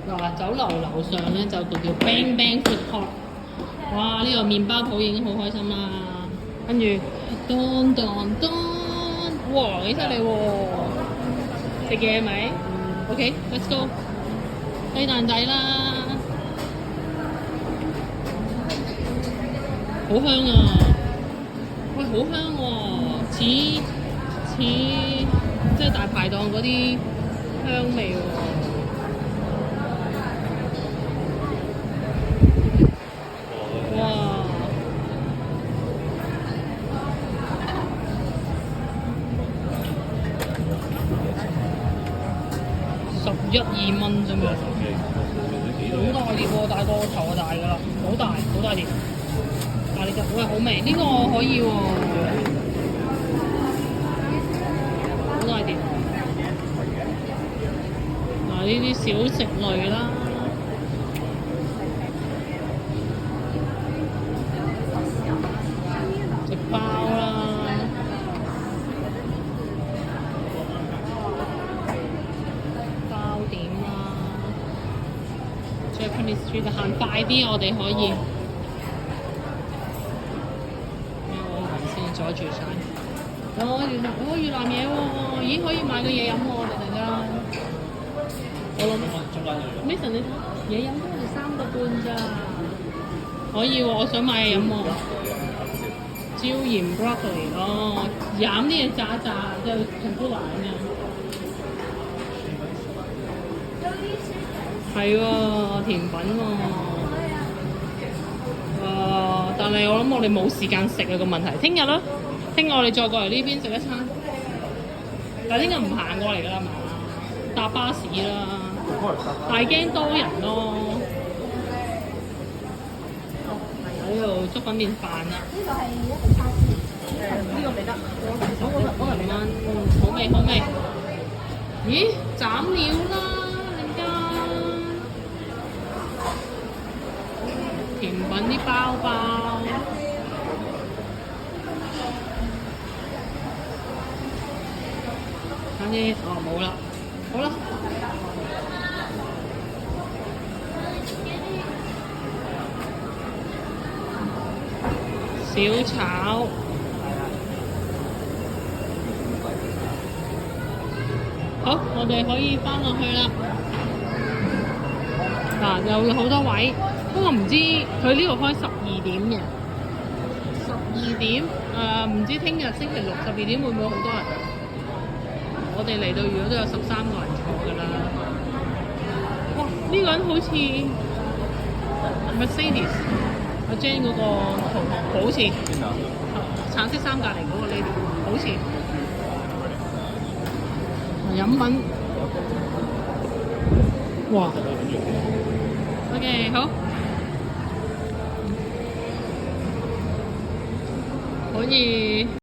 嗱，酒樓樓上咧就叫 Bang Bang Food Court。哇！呢、個麵包鋪已經好開心啦。跟住當當當，哇！幾犀利喎！食嘢咪？OK，let's go。雞蛋仔啦，好香啊！喂，好香喎、似即係大排檔嗰啲香味喎、哇！11、2蚊啫嘛，好大碟喎，大過個頭就大㗎啦，好大碟，大碟喂，好味，呢、個可以喎、好大碟。嗱，呢啲小食類啦，食包啦。包點啦，Japanese Street 行快啲，我哋可以。我先阻住晒。越南嘢喎，咦可以買個嘢飲喎，我哋陣間。我諗 Mason 你睇嘢飲都係3個半咋，可以喎，我想買嘢飲喎。椒鹽 broccoli 哦，飲啲嘢炸即係全部來咁樣。係喎，甜品喎、但係我諗我哋冇時間食啊個問題。聽日啦，聽日我哋再過嚟呢邊食一餐。但係聽日唔行過嚟㗎啦嘛，搭巴士啦。但係驚多人咯。喺度粥粉麵飯啦。呢個係一個叉燒，呢個未得，嗰個未得。好味好味。咦，斬料啦！甜品啲包，睇啲冇啦，好啦，小炒，好，我哋可以翻落去啦。嗱，有好多位。不過唔知佢呢度開12點嘅，12點唔知聽日星期六12點會唔會好多人？我哋嚟到如果都有13個人坐㗎啦。哇！呢、個人好似 Mercedes 阿 Jane 嗰個同學，好似橙色衫隔離嗰個 lady， 好似飲品。哇 ！OK 好。可以。